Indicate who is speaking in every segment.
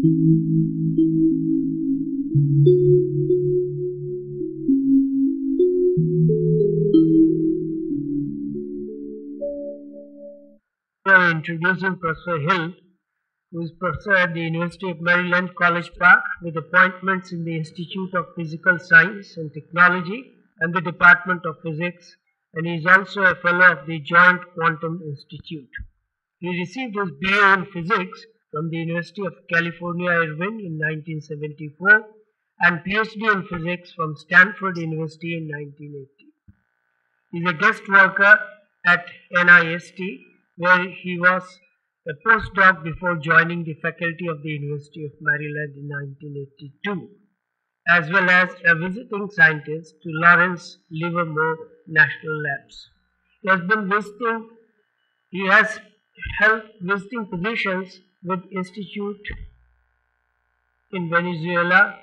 Speaker 1: We are introducing Professor Hill, who is professor at the University of Maryland, College Park, with appointments in the Institute of Physical Science and Technology and the Department of Physics, and he is also a fellow of the Joint Quantum Institute. He received his BA in Physics from the University of California, Irvine in 1974 and PhD in Physics from Stanford University in 1980. He is a guest worker at NIST, where he was a postdoc before joining the faculty of the University of Maryland in 1982, as well as a visiting scientist to Lawrence Livermore National Labs. He has held visiting positions with Institute in Venezuela,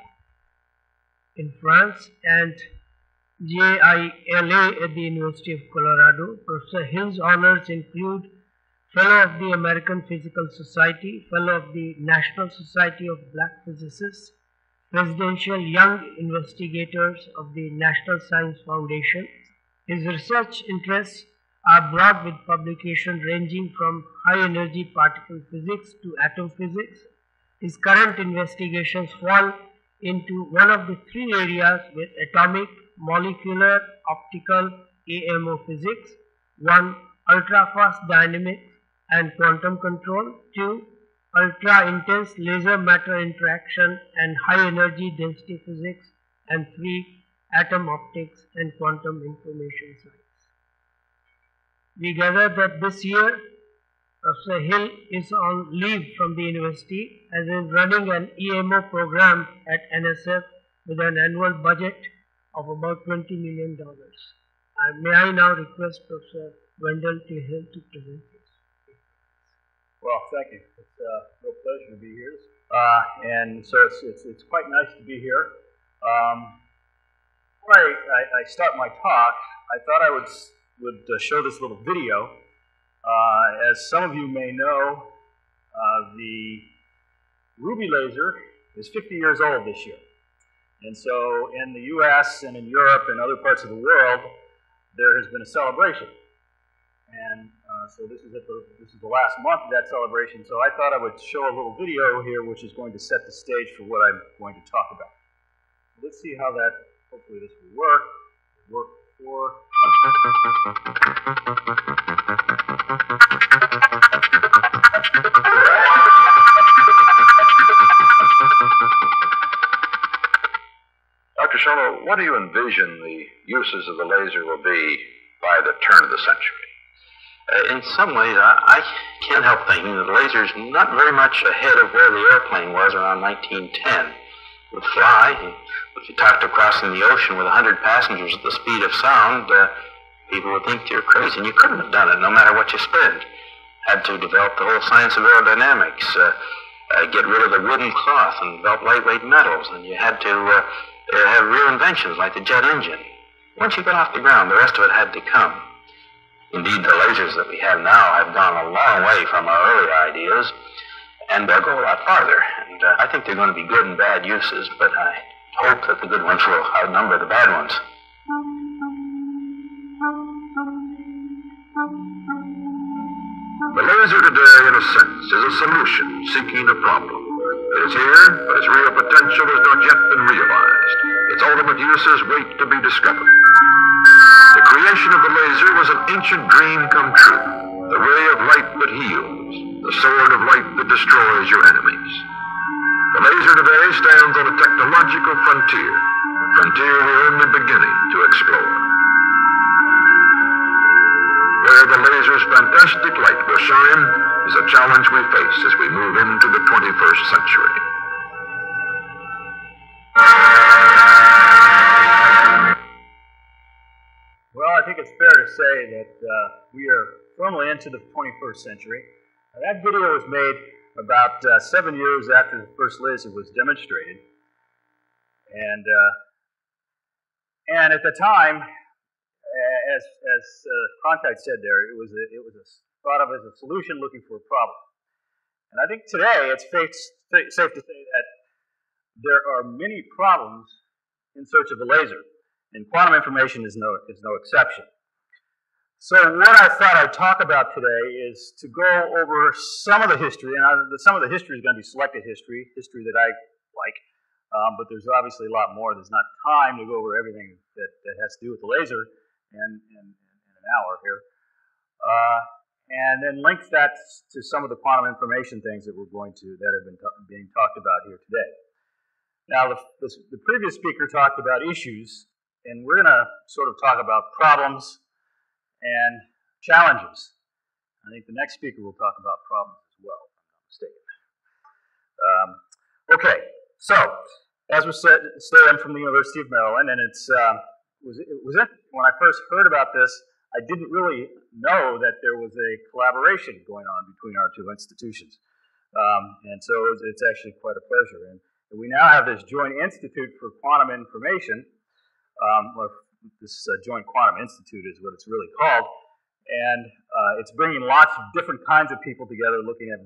Speaker 1: in France, and JILA at the University of Colorado. Professor Hill's honors include Fellow of the American Physical Society, Fellow of the National Society of Black Physicists, Presidential Young Investigators of the National Science Foundation. His research interests are broad, with publications ranging from high-energy particle physics to atom physics. His current investigations fall into one of the three areas with atomic, molecular, optical, AMO physics, 1. Ultra-fast dynamics and quantum control, 2. Ultra-intense laser-matter interaction and high-energy density physics, and 3. Atom optics and quantum information science. We gather that this year Professor Hill is on leave from the university as is running an EMO program at NSF with an annual budget of about $20 million. May I now request Professor Wendell Hill to present this.
Speaker 2: Well, thank you. It's a real pleasure to be here. And so it's quite nice to be here. Before I start my talk, I thought I would show this little video. As some of you may know, the Ruby laser is 50 years old this year. And so in the US and in Europe and other parts of the world, there has been a celebration. And so this is the last month of that celebration. So I thought I would show a little video here which is going to set the stage for what I'm going to talk about. So let's see how that, hopefully this will work. It worked before.
Speaker 3: Dr. Solo, what do you envision the uses of the laser will be by the turn of the century?
Speaker 4: In some ways, I can't help thinking that the laser is not very much ahead of where the airplane was around 1910. It would fly, and if you talked of crossing the ocean with 100 passengers at the speed of sound, people would think you're crazy, and you couldn't have done it no matter what you spent. Had to develop the whole science of aerodynamics, get rid of the wooden cloth and develop lightweight metals, and you had to have real inventions like the jet engine. Once you got off the ground, the rest of it had to come. Indeed, the lasers that we have now have gone a long way from our early ideas, and they'll go a lot farther. And I think they're going to be good and bad uses, but I hope that the good ones will outnumber the bad ones.
Speaker 3: The laser today, in a sense, is a solution seeking a problem. It is here, but its real potential has not yet been realized. Its ultimate uses wait to be discovered. The creation of the laser was an ancient dream come true, the ray of light that heals, the sword of light that destroys your enemies. The laser today stands on a technological frontier, a frontier we're only beginning to explore. Where the laser's fantastic light will shine is a challenge we face as we move into the 21st century.
Speaker 2: Well, I think it's fair to say that we are firmly into the 21st century. That video was made about 7 years after the first laser was demonstrated. And at the time, as Contact said there, it was thought of as a solution looking for a problem. And I think today it's safe to say that there are many problems in search of a laser, and quantum information is no exception. So what I thought I'd talk about today is to go over some of the history, and some of the history is going to be selected history that I like, but there's obviously a lot more. There's not time to go over everything that has to do with the laser in an hour here. And then link that to some of the quantum information things that that have been being talked about here today. Now, the previous speaker talked about issues, and we're going to sort of talk about problems and challenges. I think the next speaker will talk about problems as well, if I'm not mistaken. Okay, so as was said, I'm from the University of Maryland, and when I first heard about this, I didn't really know that there was a collaboration going on between our two institutions. And so it's actually quite a pleasure. And we now have this Joint Institute for Quantum Information, or this Joint Quantum Institute is what it's really called, and it's bringing lots of different kinds of people together looking at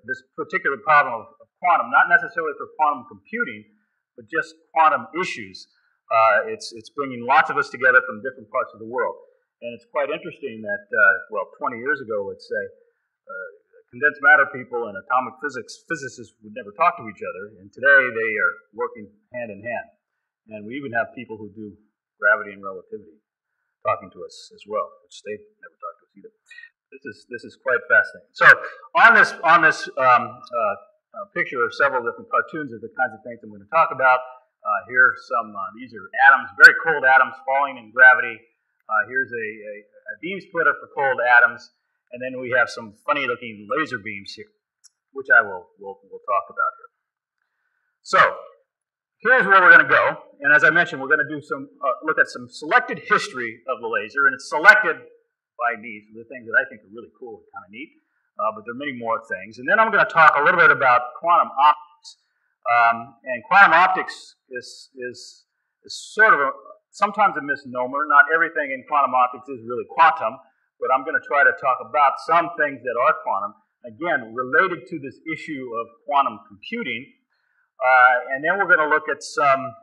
Speaker 2: this particular problem of quantum, not necessarily for quantum computing, but just quantum issues. It's bringing lots of us together from different parts of the world. And it's quite interesting that, 20 years ago, let's say, condensed matter people and atomic physicists would never talk to each other, and today they are working hand in hand. And we even have people who do gravity and relativity talking to us as well, which they never talked to us either. This is quite fascinating. So on this picture are several different cartoons of the kinds of things I'm going to talk about. Here are some. These are atoms, very cold atoms falling in gravity. Here's a beam splitter for cold atoms, and then we have some funny-looking laser beams here, which we'll talk about here. So here's where we're going to go, and as I mentioned, we're going to do look at some selected history of the laser, and it's selected by me, so the things that I think are really cool and kind of neat, but there are many more things. And then I'm going to talk a little bit about quantum optics, and quantum optics is sort of sometimes a misnomer. Not everything in quantum optics is really quantum, but I'm going to try to talk about some things that are quantum, again, related to this issue of quantum computing. And then we're going to look at some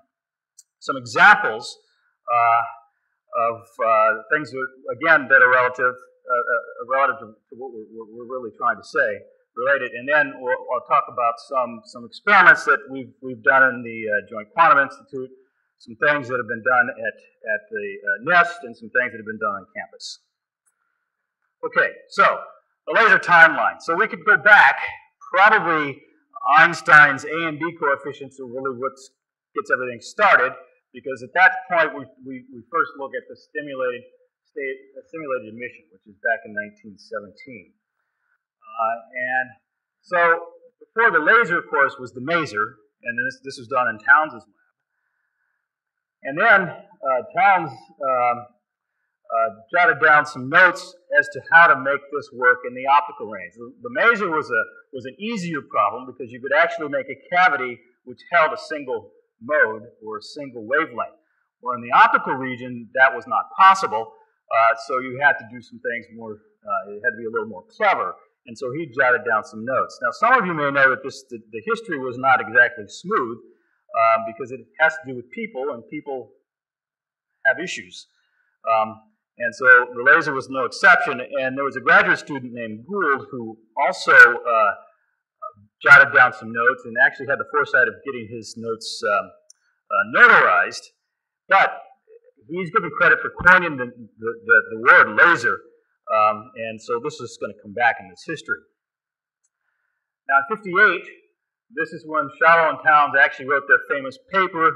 Speaker 2: examples of things that, again, that are relative to what we're really trying to say, related. And then I'll talk about some experiments that we've done in the Joint Quantum Institute, some things that have been done at the NEST, and some things that have been done on campus. Okay, so the laser timeline. So we could go back, probably Einstein's A and B coefficients are really what gets everything started, because at that point we first look at the simulated emission, which is back in 1917. And so before the laser, of course, was the maser, and this was done in Towns' lab. And then Towns jotted down some notes as to how to make this work in the optical range. The maser was an easier problem because you could actually make a cavity which held a single mode or a single wavelength. Where in the optical region, that was not possible, so you had to do some things more, it had to be a little more clever. And so he jotted down some notes. Now, some of you may know that the history was not exactly smooth, because it has to do with people, and people have issues. And so the laser was no exception, and there was a graduate student named Gould who also jotted down some notes and actually had the foresight of getting his notes notarized, but he's given credit for coining the word laser, and so this is going to come back in this history. Now in '58, this is when Shallow and Towns actually wrote their famous paper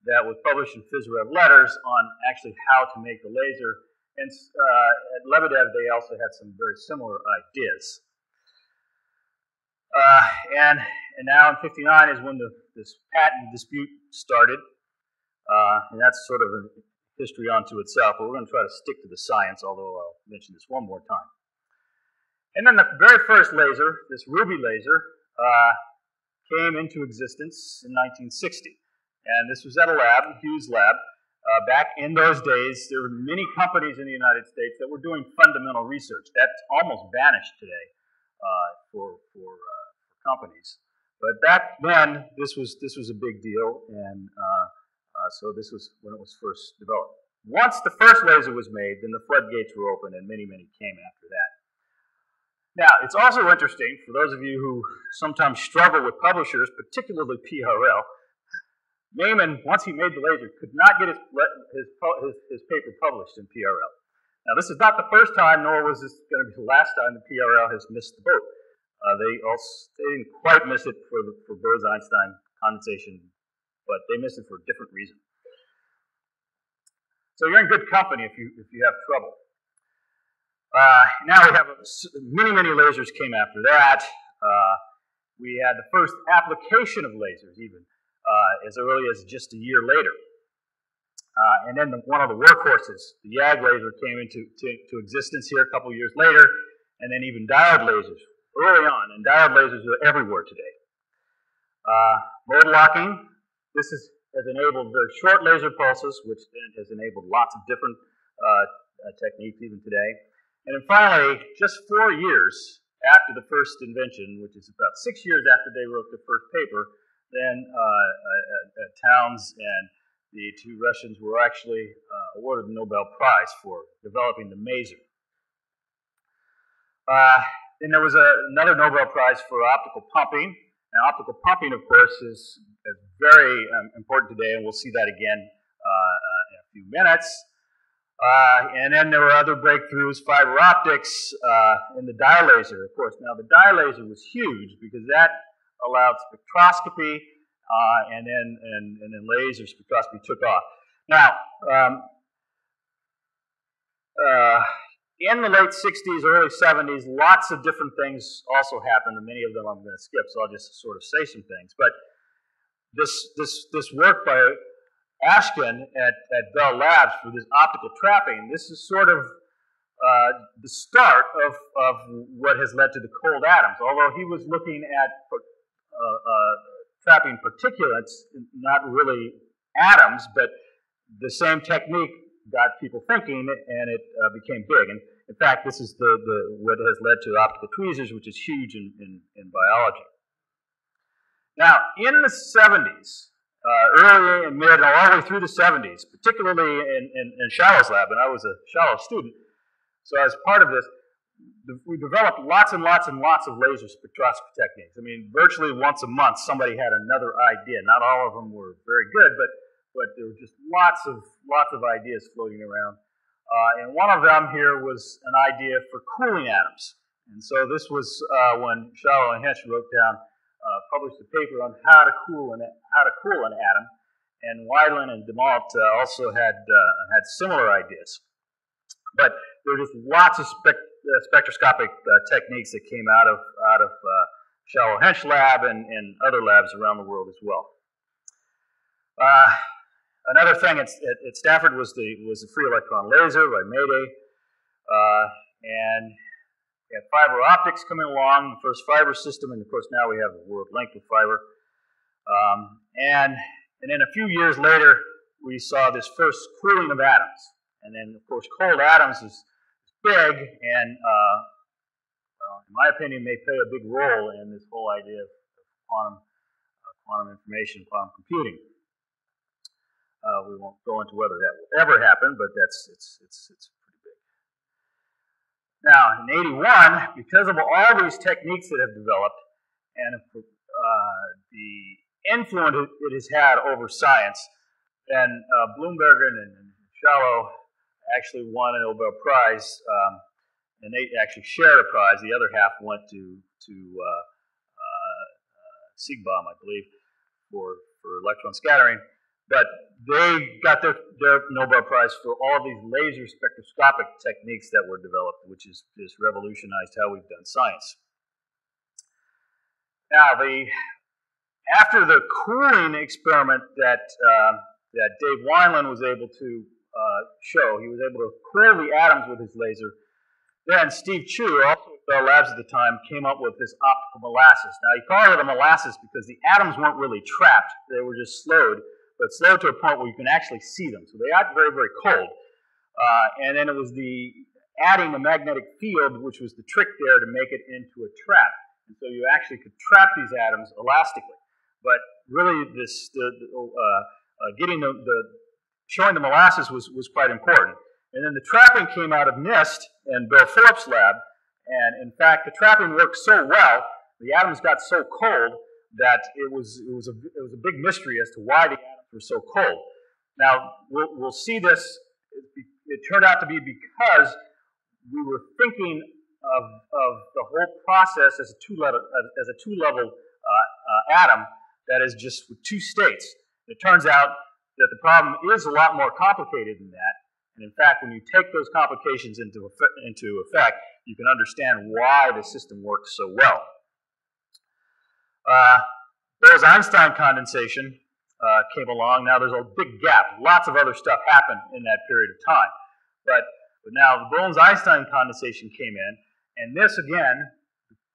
Speaker 2: that was published in PhysRev Letters on actually how to make the laser. And at Lebedev, they also had some very similar ideas. And now in '59 is when this patent dispute started. And that's sort of a history unto itself, but we're going to try to stick to the science, although I'll mention this one more time. And then the very first laser, this ruby laser, came into existence in 1960. And this was at a lab, Hughes lab. Back in those days, there were many companies in the United States that were doing fundamental research. That's almost vanished today for companies. But back then, this was a big deal, and so this was when it was first developed. Once the first laser was made, then the floodgates were open, and many, many came after that. Now, it's also interesting for those of you who sometimes struggle with publishers, particularly PRL. Neyman, once he made the laser, could not get his paper published in PRL. Now, this is not the first time, nor was this going to be the last time the PRL has missed the boat. They didn't quite miss it for Bose-Einstein condensation, but they missed it for a different reason. So you're in good company if you have trouble. Now we have many lasers came after that. We had the first application of lasers even as early as just a year later. And then one of the workhorses, the YAG laser, came into existence here a couple years later, and then even diode lasers early on, and diode lasers are everywhere today. Mode locking, this has enabled very short laser pulses, which then has enabled lots of different techniques even today. And then finally, just 4 years after the first invention, which is about 6 years after they wrote the first paper, then Towns and the two Russians were actually awarded the Nobel Prize for developing the maser. Then there was another Nobel Prize for optical pumping. Now, optical pumping, of course, is very important today, and we'll see that again in a few minutes. And then there were other breakthroughs, fiber optics, and the dye laser, of course. Now, the dye laser was huge because that allowed spectroscopy, and then laser spectroscopy took off. Now, in the late 60s, early 70s, lots of different things also happened, and many of them I'm going to skip, so I'll just sort of say some things. But this work by Ashkin at Bell Labs for this optical trapping, this is sort of the start of what has led to the cold atoms. Although he was looking at trapping particulates, not really atoms, but the same technique got people thinking, and it became big. And in fact, this is what has led to optical tweezers, which is huge in biology. Now, in the 70s, early and mid, and all the way through the 70s, particularly in Shallow's lab, and I was a Shallow student, so as part of this, we developed lots and lots and lots of laser spectroscopy techniques. I mean, virtually once a month, somebody had another idea. Not all of them were very good, but there were just lots of ideas floating around. And one of them here was an idea for cooling atoms. And so this was when Shallow and Hensch wrote down, published a paper on how to cool an atom. And Weidlin and DeMalt also had similar ideas. But there were just lots of spectroscopic techniques that came out of Shallow Hensch lab and other labs around the world as well. Another thing at Stanford was the free electron laser by Mayday, and we had fiber optics coming along, the first fiber system, and of course now we have the world length of fiber. And then a few years later, we saw this first cooling of atoms, and then of course cold atoms is big, and in my opinion, may play a big role in this whole idea of quantum information, quantum computing. We won't go into whether that will ever happen, but it's pretty big. Now, in '81, because of all these techniques that have developed and the influence it has had over science, then Bloombergen and Shallow actually won a Nobel Prize, and they actually shared a prize. The other half went to Siegbaum, I believe, for electron scattering. But they got their Nobel Prize for all these laser spectroscopic techniques that were developed, which has just revolutionized how we've done science. Now, after the cooling experiment that Dave Wineland was able to show, he was able to cool the atoms with his laser. Then Steve Chu, also at Bell Labs at the time, came up with this optical molasses. Now, he called it a molasses because the atoms weren't really trapped; they were just slowed. But slowed to a point where you can actually see them. So they got very, very cold. And then it was adding the magnetic field, which was the trick there to make it into a trap. and so you actually could trap these atoms elastically. But really, this showing the molasses was quite important. And then the trapping came out of NIST and Bill Phillips' lab, and in fact, the trapping worked so well, the atoms got so cold that it was a big mystery as to why the atoms were so cold. Now we'll see this. It turned out to be because we were thinking of the whole process as a two-level atom that is just with two states. It turns out that the problem is a lot more complicated than that. And in fact, when you take those complications into effect, you can understand why the system works so well. There's Einstein condensation came along. Now there's a big gap. Lots of other stuff happened in that period of time. But now the Bose-Einstein condensation came in, and this again,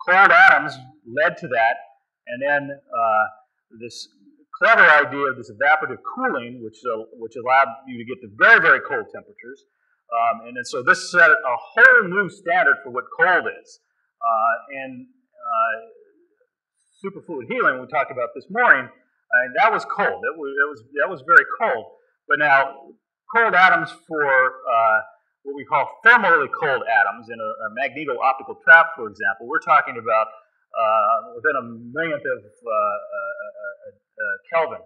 Speaker 2: cold atoms led to that, and then this clever idea of this evaporative cooling, which allowed you to get to very, very cold temperatures. And then so this set a whole new standard for what cold is. And superfluid helium we talked about this morning, and that was cold. That was very cold. But now cold atoms for what we call thermally cold atoms in a magneto-optical trap, for example, we're talking about within a millionth of Kelvin.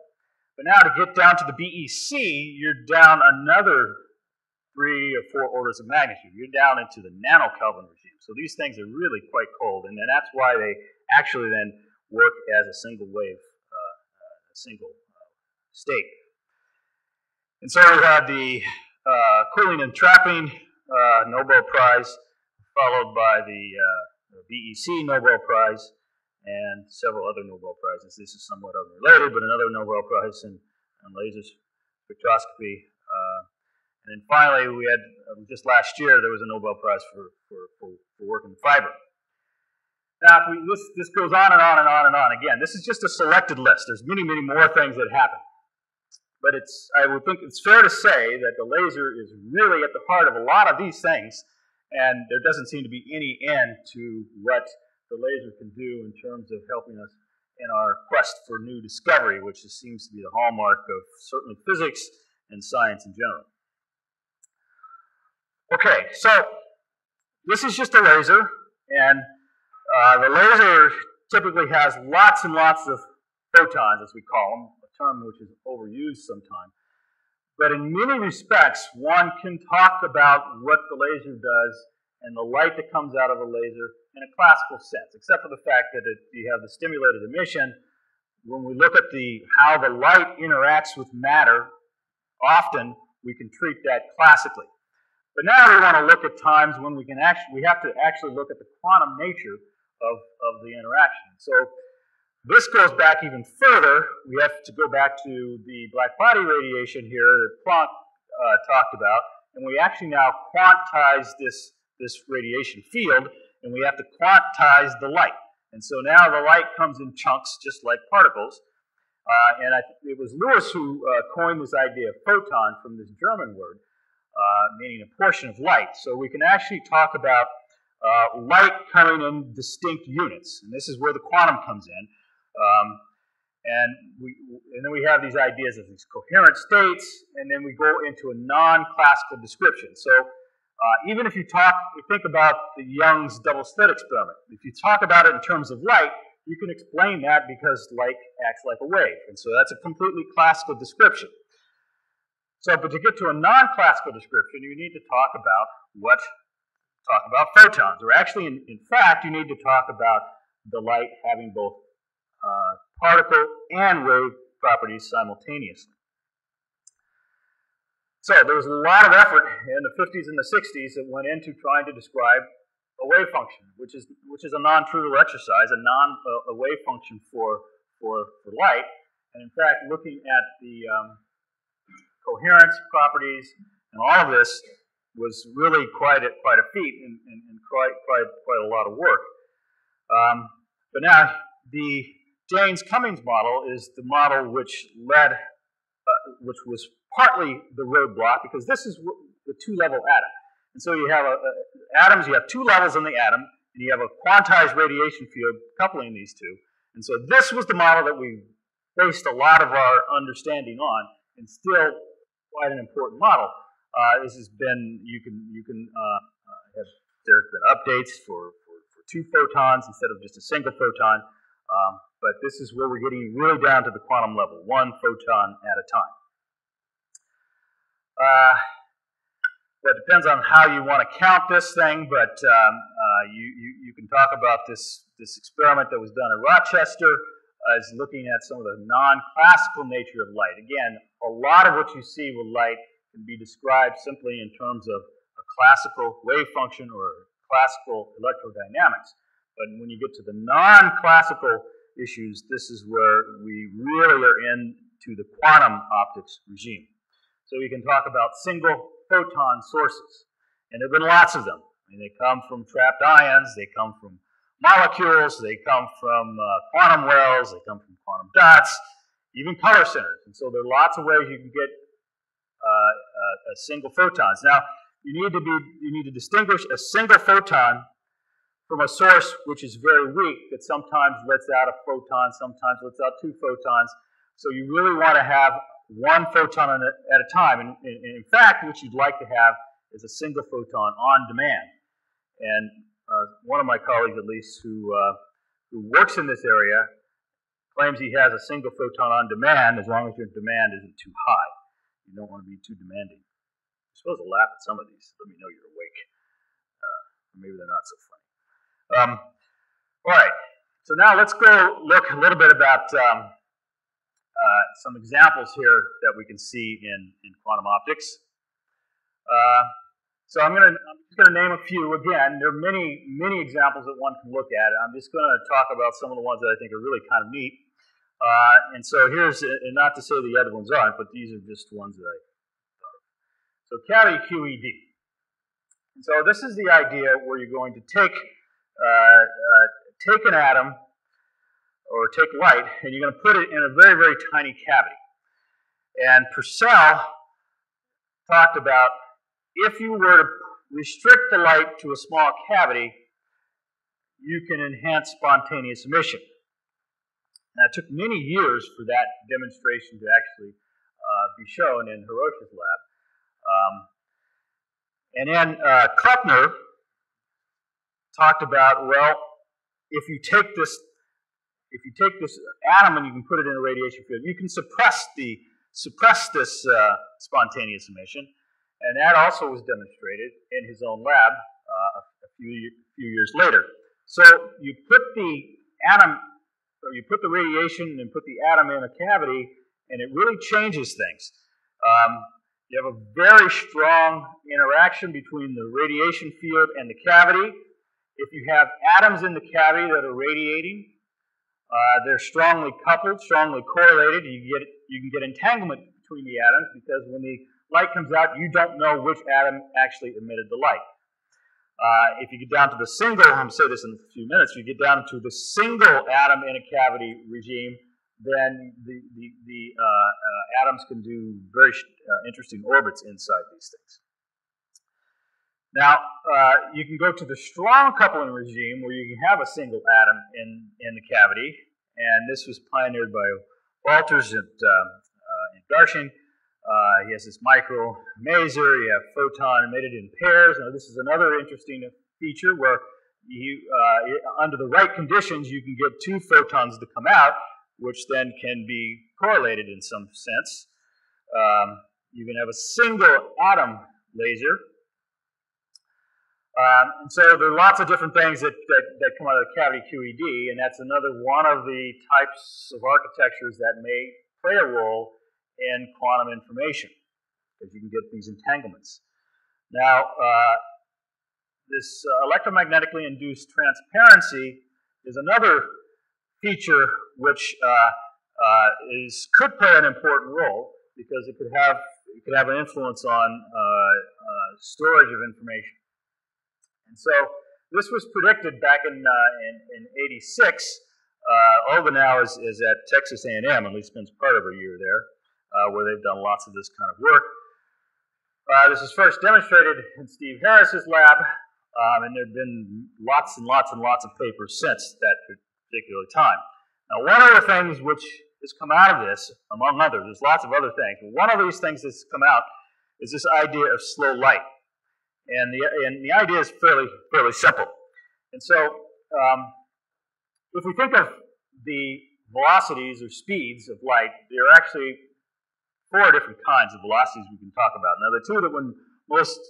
Speaker 2: But now to get down to the BEC, you're down another 3 or 4 orders of magnitude. You're down into the nano-Kelvin regime. So these things are really quite cold, and then that's why they actually then work as a single wave, a single state. And so we had the cooling and trapping Nobel Prize, followed by the BEC Nobel Prize, and several other Nobel Prizes. This is somewhat unrelated, but another Nobel Prize in laser spectroscopy. And then finally, we had, just last year, there was a Nobel Prize for work in fiber. Now, this goes on and on and on and on. Again, this is just a selected list. There's many, many more things that happen. But I would think it's fair to say that the laser is really at the heart of a lot of these things, and there doesn't seem to be any end to what the laser can do in terms of helping us in our quest for new discovery, which seems to be the hallmark of certainly physics and science in general. Okay, so this is just a laser, and the laser typically has lots and lots of photons, as we call them, a term which is overused sometimes. But in many respects, one can talk about what the laser does and the light that comes out of a laser in a classical sense, except for the fact that you have the stimulated emission. When we look at how the light interacts with matter, often we can treat that classically. But now we want to look at times when we have to actually look at the quantum nature of the interaction. So this goes back even further. We have to go back to the black body radiation here that Planck talked about, and we actually now quantize this radiation field, and we have to quantize the light. And so now the light comes in chunks, just like particles. And it was Lewis who coined this idea of photon from this German word, meaning a portion of light. So we can actually talk about light coming in distinct units, and this is where the quantum comes in. And then we have these ideas of these coherent states, and then we go into a non-classical description. So even if you think about the Young's double slit experiment, if you talk about it in terms of light, you can explain that because light acts like a wave, and so that's a completely classical description. So, but to get to a non-classical description, you need to talk about photons, or actually, in fact, you need to talk about the light having both particle and wave properties simultaneously. So there was a lot of effort in the 50s and the 60s that went into trying to describe a wave function, which is a non-trivial exercise, a wave function for light. And in fact, looking at the coherence properties and all of this was really quite a feat and quite a lot of work. But now the Jaynes-Cummings model is the model which was partly the roadblock, because this is the two-level atom. And so you have atoms, you have two levels in the atom, and you have a quantized radiation field coupling these two. And so this was the model that we based a lot of our understanding on, and still quite an important model. This has been, there's been updates for 2 photons instead of just a single photon, but this is where we're getting really down to the quantum level, 1 photon at a time. Well, it depends on how you want to count this thing, but you can talk about this experiment that was done in Rochester as looking at some of the non-classical nature of light. Again, a lot of what you see with light can be described simply in terms of a classical wave function or classical electrodynamics. But when you get to the non-classical issues, this is where we really are into the quantum optics regime. So we can talk about single photon sources. And there have been lots of them. I mean, they come from trapped ions, they come from molecules, they come from quantum wells, they come from quantum dots, even color centers. And so there are lots of ways you can get single photons. Now, you need to distinguish a single photon from a source which is very weak, that sometimes lets out a photon, sometimes lets out 2 photons. So you really want to have 1 photon at a time. And in fact, what you'd like to have is a single photon on demand. And one of my colleagues, at least, who works in this area, claims he has a single photon on demand as long as your demand isn't too high. You don't want to be too demanding. You're supposed to laugh at some of these. Let me know you're awake. Or maybe they're not so funny. All right. So now let's go look a little bit about some examples here that we can see in quantum optics. So I'm just going to name a few. Again, there are many examples that one can look at. I'm just going to talk about some of the ones that I think are really kind of neat. And so here's, and not to say the other ones aren't, but these are just ones that I thought of. So cavity QED. And so this is the idea where you're going to take an atom or take light, and you're going to put it in a very, very tiny cavity. And Purcell talked about if you were to restrict the light to a small cavity, you can enhance spontaneous emission. Now, it took many years for that demonstration to actually be shown in Hiroshi's lab. And then Kleppner talked about, well, if you take this atom and you can put it in a radiation field, you can suppress this spontaneous emission, and that also was demonstrated in his own lab a few years later. So you put the atom, or you put the radiation and put the atom in a cavity, and it really changes things. You have a very strong interaction between the radiation field and the cavity. If you have atoms in the cavity that are radiating, they're strongly coupled, strongly correlated. You can get entanglement between the atoms because when the light comes out, you don't know which atom actually emitted the light. If you get down to the single, I'm going to say this in a few minutes, if you get down to the single atom in a cavity regime, then the atoms can do very interesting orbits inside these things. Now, you can go to the strong coupling regime where you can have a single atom in the cavity, and this was pioneered by Walters and Garshing. He has this micro maser, you have photon emitted in pairs. Now, this is another interesting feature where under the right conditions, you can get 2 photons to come out, which then can be correlated in some sense. You can have a single atom laser. And so there are lots of different things that come out of the cavity QED, and that's another one of the types of architectures that may play a role in quantum information, because you can get these entanglements. Now, this electromagnetically induced transparency is another feature which could play an important role, because it could have an influence on storage of information. And so this was predicted back in '86. Olga now is at Texas A&M, at least spends part of her year there, where they've done lots of this kind of work. This was first demonstrated in Steve Harris's lab, And there have been lots and lots and lots of papers since that particular time. Now, one of the things which has come out of this, among others, there's lots of other things, but one of these things that's come out is this idea of slow light. And the idea is fairly simple. And so, if we think of the velocities or speeds of light, there are actually 4 different kinds of velocities we can talk about. Now, the two that we're most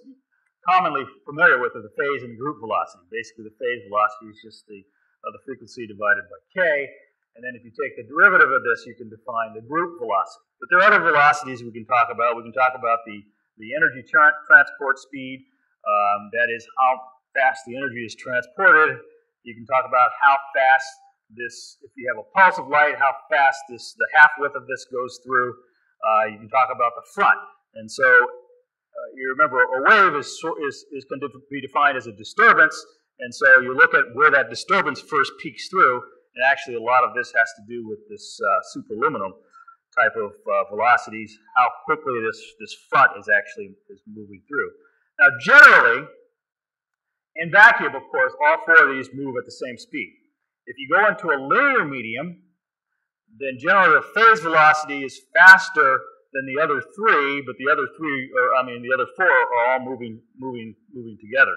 Speaker 2: commonly familiar with are the phase and the group velocity. Basically, the phase velocity is just the frequency divided by k, and then if you take the derivative of this, you can define the group velocity. But there are other velocities we can talk about. We can talk about the energy transport speed, that is how fast the energy is transported. You can talk about how fast this, if you have a pulse of light, how fast the half width of this goes through. You can talk about the front. And so you remember a wave is going to be defined as a disturbance, and so you look at where that disturbance first peaks through, and actually a lot of this has to do with this superluminal type of velocities, how quickly this front is moving through. Now generally, in vacuum, of course, all 4 of these move at the same speed. If you go into a linear medium, then generally the phase velocity is faster than the other 3, but the other 4 are all moving together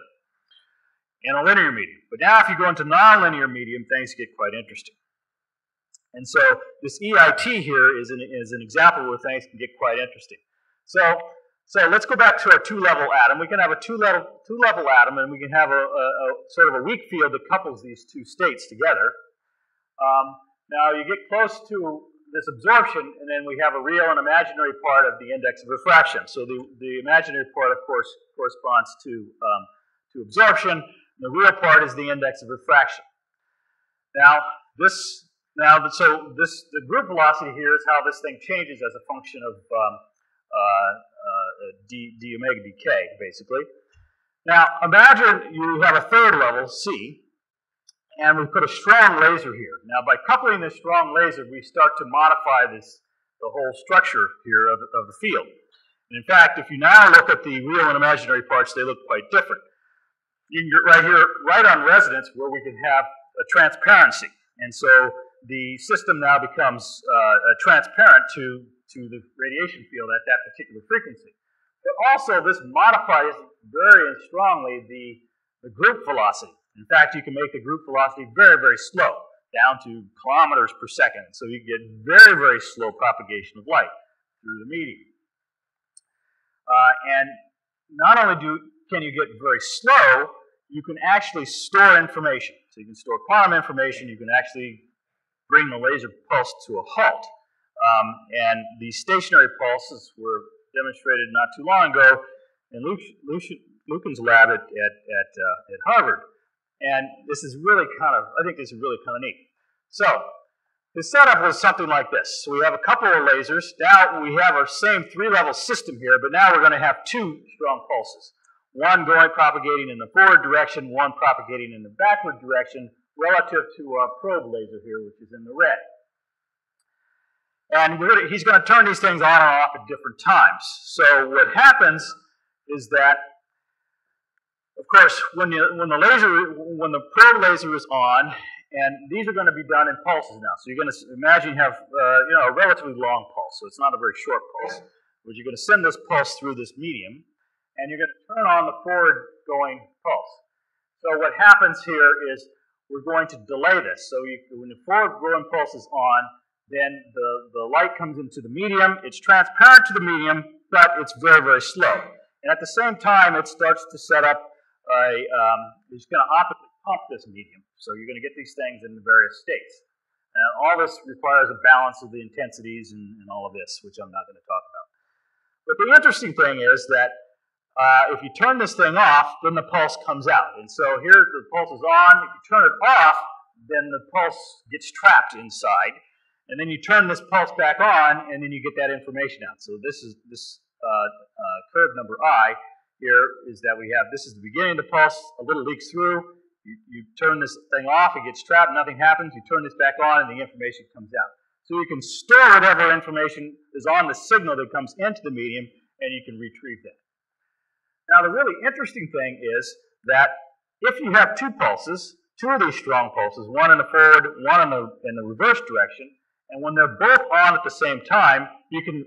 Speaker 2: in a linear medium. But now if you go into nonlinear medium, things get quite interesting. And so this EIT here is an example where things can get quite interesting. So let's go back to our 2-level atom. We can have a two-level atom, and we can have a sort of a weak field that couples these 2 states together. Now you get close to this absorption, and then we have a real and imaginary part of the index of refraction. So the imaginary part, of course, corresponds to absorption, and the real part is the index of refraction. Now the group velocity here is how this thing changes as a function of d omega dk, basically. Now imagine you have a 3rd level, C, and we put a strong laser here. Now, by coupling this strong laser, we start to modify the whole structure here of the field. And in fact, if you now look at the real and imaginary parts, they look quite different. You can get right here, right on resonance, where we can have a transparency. And so the system now becomes transparent to the radiation field at that particular frequency. But also, this modifies very strongly the group velocity. In fact, you can make the group velocity very, very slow, down to kilometers per second. So you get very, very slow propagation of light through the medium. And not only can you get very slow, you can actually store information. So you can store quantum information. You can actually bring the laser pulse to a halt. And these stationary pulses were demonstrated not too long ago in Lucan's lab at Harvard. And this is really I think this is really kind of neat. So the setup was something like this. So we have a couple of lasers. Now we have our same 3-level system here, but now we're going to have 2 strong pulses. One propagating in the forward direction, one propagating in the backward direction, relative to our probe laser here, which is in the red. And he's going to turn these things on and off at different times. So what happens is that, of course, when the probe laser is on, and these are going to be done in pulses now. So you're going to imagine you have a relatively long pulse, so it's not a very short pulse. But you're going to send this pulse through this medium, and you're going to turn on the forward-going pulse. So what happens here is we're going to delay this. So when the forward-going pulse is on, then the light comes into the medium. It's transparent to the medium, but it's very, very slow. And at the same time, it starts to set up it's going to optically pump this medium. So you're going to get these things in the various states. And all this requires a balance of the intensities and all of this, which I'm not going to talk about. But the interesting thing is that if you turn this thing off, then the pulse comes out. And so here the pulse is on. If you turn it off, then the pulse gets trapped inside. And then you turn this pulse back on, and then you get that information out. So this curve number I here is that this is the beginning of the pulse, a little leaks through, you turn this thing off, it gets trapped, nothing happens, you turn this back on, and the information comes out. So you can store whatever information is on the signal that comes into the medium, and you can retrieve that. Now the really interesting thing is that if you have two pulses, two of these strong pulses, one in the forward, one in the reverse direction, and when they're both on at the same time, you can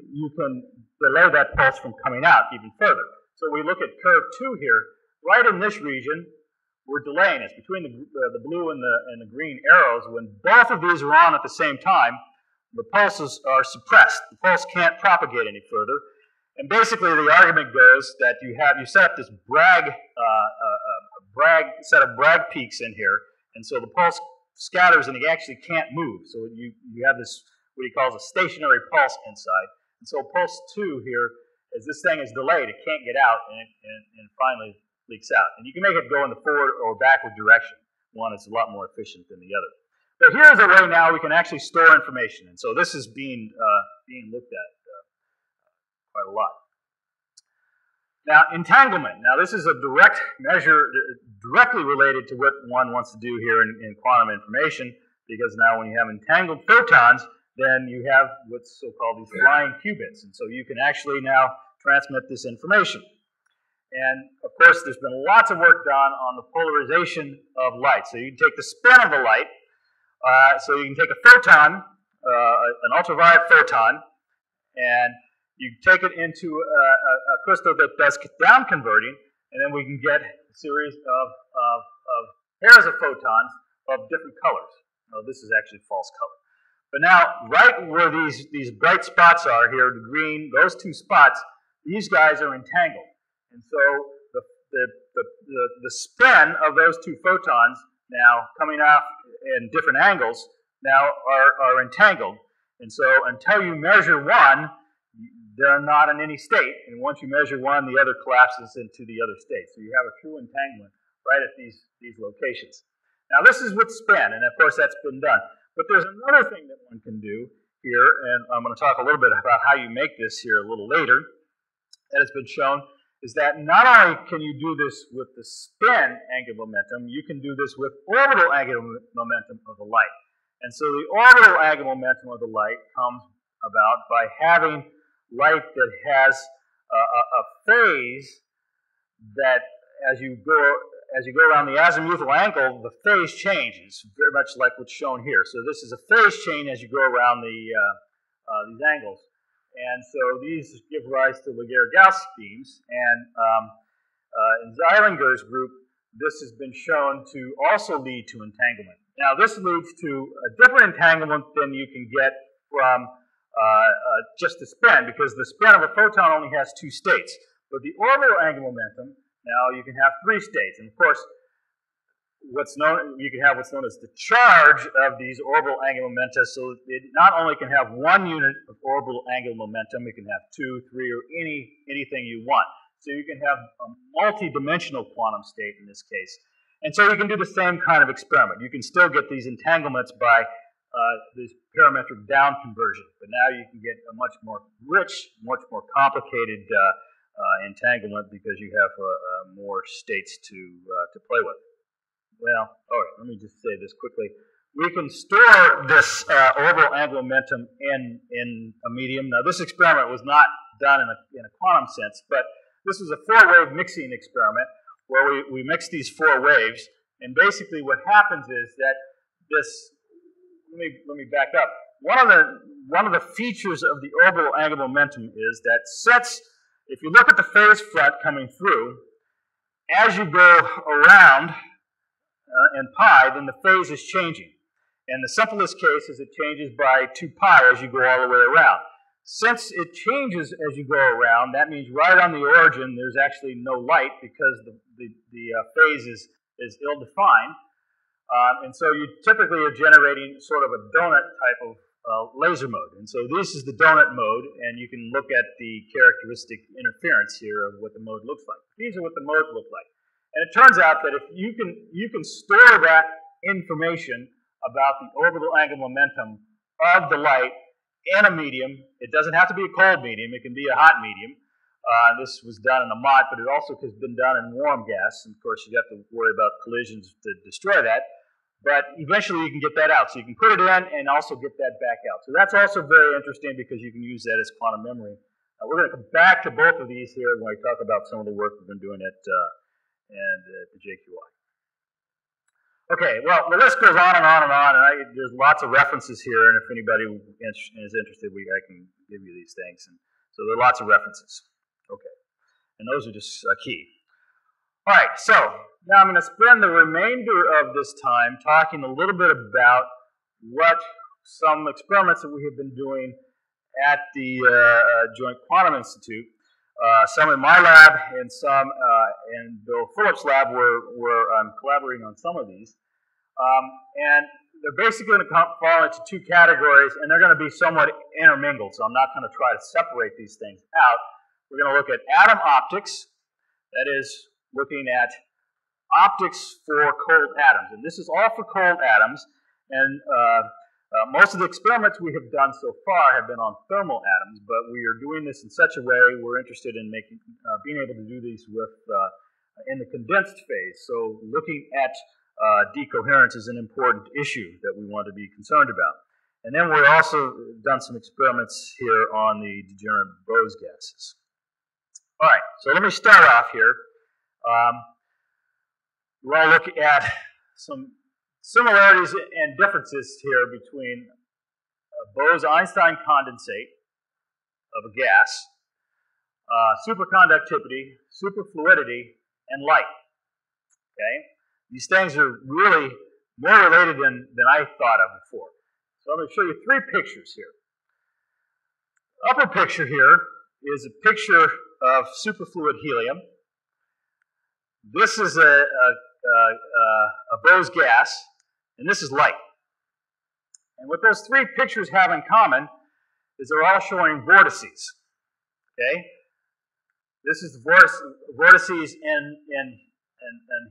Speaker 2: delay that pulse from coming out even further. So we look at curve 2 here. Right in this region, we're delaying it. Between the blue and the green arrows, when both of these are on at the same time, the pulses are suppressed. The pulse can't propagate any further. And basically, the argument goes that you set up this set of Bragg peaks in here, and so the pulse scatters and it actually can't move. So you have this, what he calls a stationary pulse inside. And so pulse 2 here, as this thing is delayed, it can't get out, and it finally leaks out. And you can make it go in the forward or backward direction. One is a lot more efficient than the other. But here's a way now we can actually store information. And so this is being looked at quite a lot. Now, entanglement. Now, this is a direct measure, directly related to what one wants to do here in quantum information, because now when you have entangled photons, then you have what's so-called these flying qubits. And so you can actually now transmit this information. And, of course, there's been lots of work done on the polarization of light. So you can take the spin of the light. So you can take a photon, an ultraviolet photon, and you take it into a crystal that does down converting, and then we can get a series of pairs of photons of different colors. Now, this is actually false color. But now, right where these bright spots are here, the green, those two spots, these guys are entangled. And so the spin of those two photons now coming off in different angles now are entangled. And so until you measure one, they're not in any state. And once you measure one, the other collapses into the other state. So you have a true entanglement right at these locations. Now this is with spin, and of course that's been done. But there's another thing that one can do here, and I'm going to talk a little bit about how you make this here a little later, that has been shown, is that not only can you do this with the spin angular momentum, you can do this with orbital angular momentum of the light. And so the orbital angular momentum of the light comes about by having light that has a phase that as you go around the azimuthal angle, the phase changes, very much like what's shown here. So this is a phase change as you go around these angles. And so these give rise to Laguerre-Gauss beams. And in Zeilinger's group, this has been shown to also lead to entanglement. Now this leads to a different entanglement than you can get from just the spin, because the spin of a photon only has two states. But the orbital angular momentum, now you can have three states. And of course, you can have what's known as the charge of these orbital angular momenta, so it not only can have one unit of orbital angular momentum, it can have two, three, or anything you want. So you can have a multi-dimensional quantum state in this case. And so you can do the same kind of experiment. You can still get these entanglements by this parametric down conversion, but now you can get a much more rich, much more complicated entanglement because you have more states to play with. Well, all right, let me just say this quickly. We can store this orbital angular momentum in a medium. Now, this experiment was not done in a quantum sense, but this was a four-wave mixing experiment where we mix these four waves, and basically what happens is that this. Let me back up. One of the features of the orbital angular momentum is that if you look at the phase front coming through, as you go around in pi, then the phase is changing. And the simplest case is it changes by 2 pi as you go all the way around. Since it changes as you go around, that means right on the origin there's actually no light because the phase is ill-defined. And so you typically are generating sort of a donut type of laser mode. And so this is the donut mode, and you can look at the characteristic interference here of what the mode looks like. These are what the modes look like. And it turns out that if you can store that information about the orbital angular momentum of the light in a medium, it doesn't have to be a cold medium, it can be a hot medium. This was done in a MOT, but it also has been done in warm gas. And of course, you have to worry about collisions to destroy that. But eventually, you can get that out. So you can put it in and also get that back out. So that's also very interesting because you can use that as quantum memory. We're going to come back to both of these here when I talk about some of the work we've been doing at the JQI. Okay, well, the list goes on and on and on, and there's lots of references here, and if anybody is interested, I can give you these things. And so there are lots of references. Okay, and those are just key. All right, so now I'm going to spend the remainder of this time talking a little bit about what some experiments that we have been doing at the Joint Quantum Institute, some in my lab and some in Bill Phillips' lab, where I'm collaborating on some of these. And they're basically going to fall into two categories, and they're going to be somewhat intermingled, so I'm not going to try to separate these things out. We're going to look at atom optics, that is, looking at optics for cold atoms. And this is all for cold atoms, and most of the experiments we have done so far have been on thermal atoms, but we are doing this in such a way we're interested in being able to do these with in the condensed phase. So looking at decoherence is an important issue that we want to be concerned about. And then we've also done some experiments here on the degenerate Bose gases. All right, so let me start off here. We want to look at some similarities and differences here between Bose-Einstein condensate of a gas, superconductivity, superfluidity, and light. Okay? These things are really more related than I thought of before. So I'm going to show you three pictures here. The upper picture here is a picture of superfluid helium. This is a Bose gas, and this is light. And what those three pictures have in common is they're all showing vortices. Okay? This is the vortices in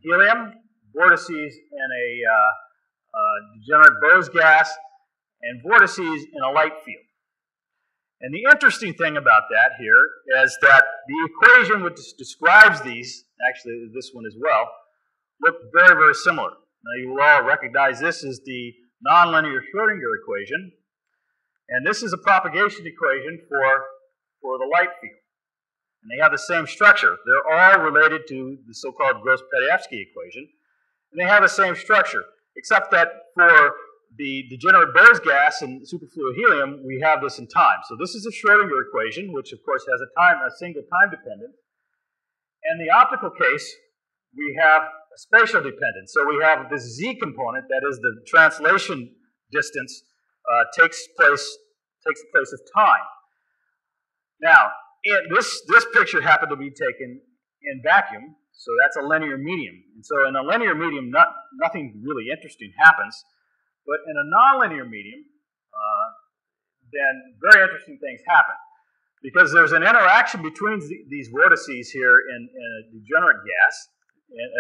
Speaker 2: helium, vortices in a degenerate Bose gas, and vortices in a light field. And the interesting thing about that here is that the equation which describes these, actually this one as well, look very, very similar. Now you will all recognize this is the nonlinear Schrodinger equation, and this is a propagation equation for the light field. And they have the same structure. They're all related to the so-called Gross-Pedayevsky equation, and they have the same structure, except that for the degenerate Bose gas and superfluid helium, we have this in time. So this is a Schrodinger equation, which of course has a single time dependence. In the optical case, we have a spatial dependence. So we have this z component, that is the translation distance, takes the place of time. Now, this picture happened to be taken in vacuum, so that's a linear medium. And so in a linear medium, nothing really interesting happens. But in a nonlinear medium, then very interesting things happen. Because there's an interaction between these vortices here in a degenerate gas,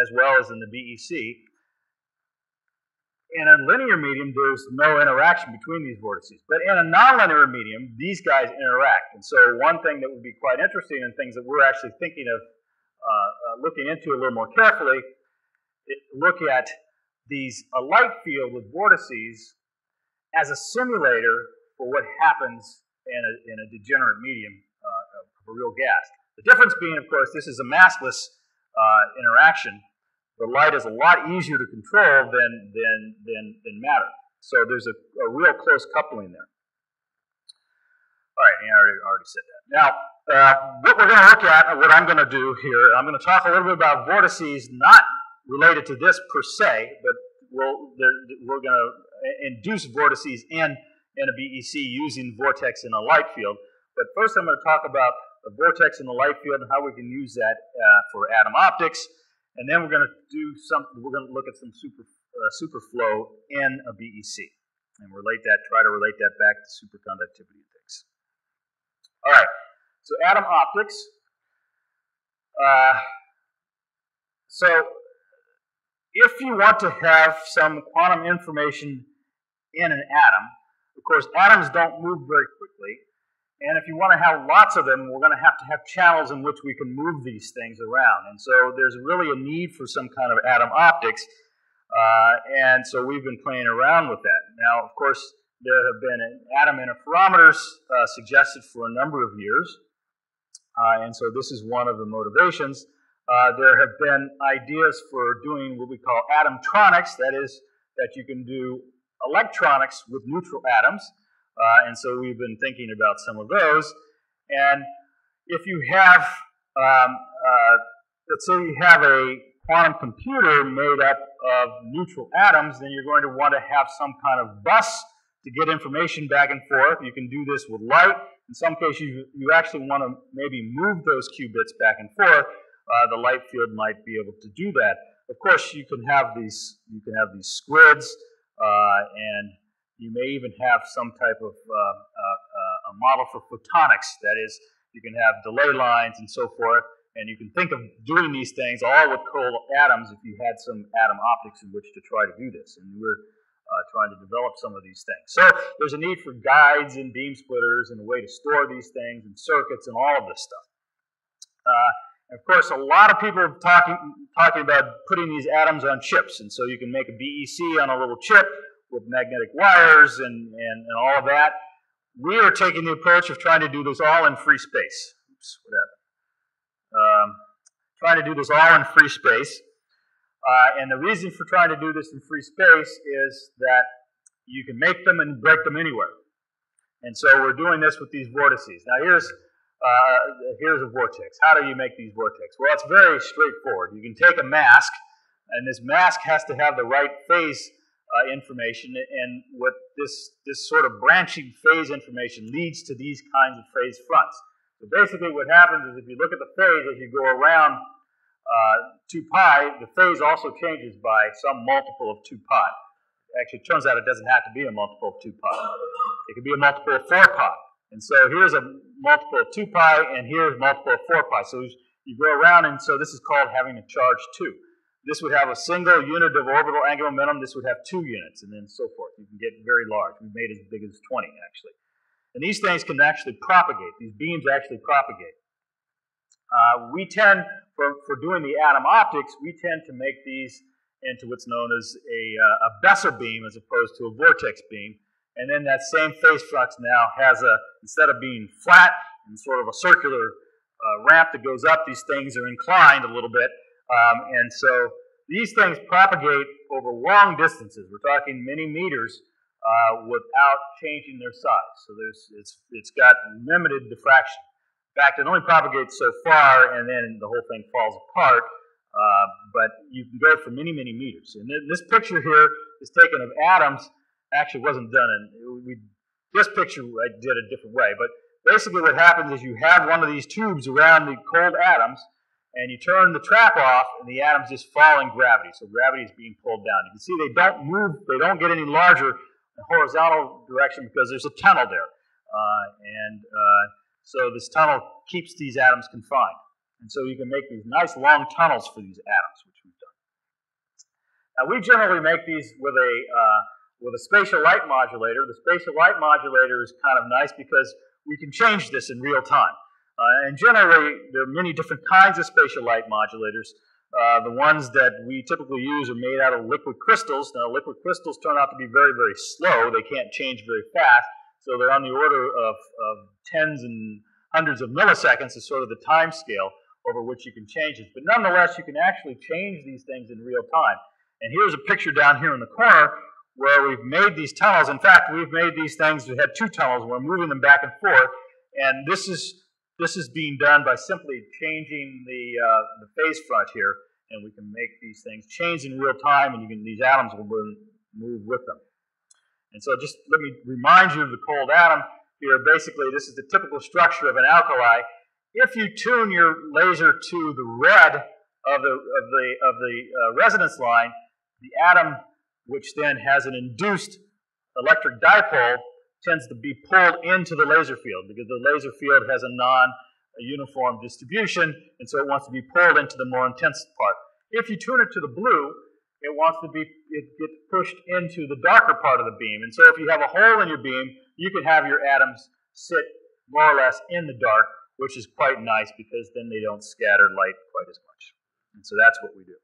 Speaker 2: as well as in the BEC. In a linear medium, there's no interaction between these vortices. But in a nonlinear medium, these guys interact. And so one thing that would be quite interesting, and things that we're actually thinking of looking into a little more carefully, look at a light field with vortices as a simulator for what happens in a degenerate medium of a real gas. The difference being, of course, this is a massless interaction. The light is a lot easier to control than matter. So there's a real close coupling there. All right, I already said that. Now, what we're going to look at, what I'm going to do here, I'm going to talk a little bit about vortices, not related to this per se, but we're going to induce vortices in a BEC using vortex in a light field. But first I'm going to talk about the vortex in the light field and how we can use that for atom optics. And then we're going to look at some superflow in a BEC and try to relate that back to superconductivity and things. All right, so atom optics. So if you want to have some quantum information in an atom, of course, atoms don't move very quickly. And if you want to have lots of them, we're going to have channels in which we can move these things around. And so there's really a need for some kind of atom optics. And so we've been playing around with that. Now, of course, there have been atom interferometers suggested for a number of years. And so this is one of the motivations. There have been ideas for doing what we call Atomtronics, that is, that you can do electronics with neutral atoms, and so we've been thinking about some of those. And if you have, let's say you have a quantum computer made up of neutral atoms, then you're going to want to have some kind of bus to get information back and forth. You can do this with light. In some cases, you actually want to maybe move those qubits back and forth. The light field might be able to do that. Of course, you can have these squids, and you may even have some type of a model for photonics. That is, you can have delay lines and so forth, and you can think of doing these things all with cold atoms if you had some atom optics in which to try to do this. And we're trying to develop some of these things. So there's a need for guides and beam splitters and a way to store these things and circuits and all of this stuff. Of course, a lot of people are talking about putting these atoms on chips, and so you can make a BEC on a little chip with magnetic wires and all of that. We are taking the approach of trying to do this all in free space. Oops, what happened? Trying to do this all in free space. And the reason for trying to do this in free space is that you can make them and break them anywhere. And so we're doing this with these vortices. Now here's a vortex. How do you make these vortex? Well, it's very straightforward. You can take a mask, and this mask has to have the right phase information, and what this sort of branching phase information leads to these kinds of phase fronts. So basically what happens is if you look at the phase as you go around 2 pi, the phase also changes by some multiple of 2 pi. Actually, it turns out it doesn't have to be a multiple of 2 pi. It could be a multiple of 4 pi. And so here's a multiple of 2 pi, and here's a multiple of 4 pi. So you go around, and so this is called having a charge 2. This would have a single unit of orbital angular momentum. This would have 2 units, and then so forth. You can get very large. We've made as big as 20, actually. And these things can actually propagate. These beams actually propagate. We tend, for doing the atom optics, we tend to make these into what's known as a Bessel beam as opposed to a vortex beam. And then that same phase flux now has instead of being flat and sort of a circular ramp that goes up, these things are inclined a little bit. And so these things propagate over long distances. We're talking many meters without changing their size. So it's got limited diffraction. In fact, it only propagates so far, and then the whole thing falls apart. But you can go for many, many meters. And this picture here is taken of atoms. Actually, wasn't done this picture I did a different way. But basically, what happens is you have one of these tubes around the cold atoms, and you turn the trap off, and the atoms just fall in gravity. So gravity is being pulled down. You can see they don't move. They don't get any larger in the horizontal direction because there's a tunnel there. So this tunnel keeps these atoms confined. And so you can make these nice long tunnels for these atoms, which we've done. Now we generally make these with a spatial light modulator. The spatial light modulator is kind of nice because we can change this in real time. And generally, there are many different kinds of spatial light modulators. The ones that we typically use are made out of liquid crystals. Now, liquid crystals turn out to be very, very slow. They can't change very fast. So they're on the order of tens and hundreds of milliseconds is sort of the time scale over which you can change it. But nonetheless, you can actually change these things in real time. And here's a picture down here in the corner where we've made these tunnels. In fact, we've made these things that had 2 tunnels. We're moving them back and forth. And this is being done by simply changing the phase front here. And we can make these things change in real time, and these atoms will move with them. And so just let me remind you of the cold atom here. Basically, this is the typical structure of an alkali. If you tune your laser to the red of the resonance line, the atom, which then has an induced electric dipole, tends to be pulled into the laser field because the laser field has a non-uniform distribution, and so it wants to be pulled into the more intense part. If you tune it to the blue, it gets pushed into the darker part of the beam. And so if you have a hole in your beam, you can have your atoms sit more or less in the dark, which is quite nice because then they don't scatter light quite as much. And so that's what we do.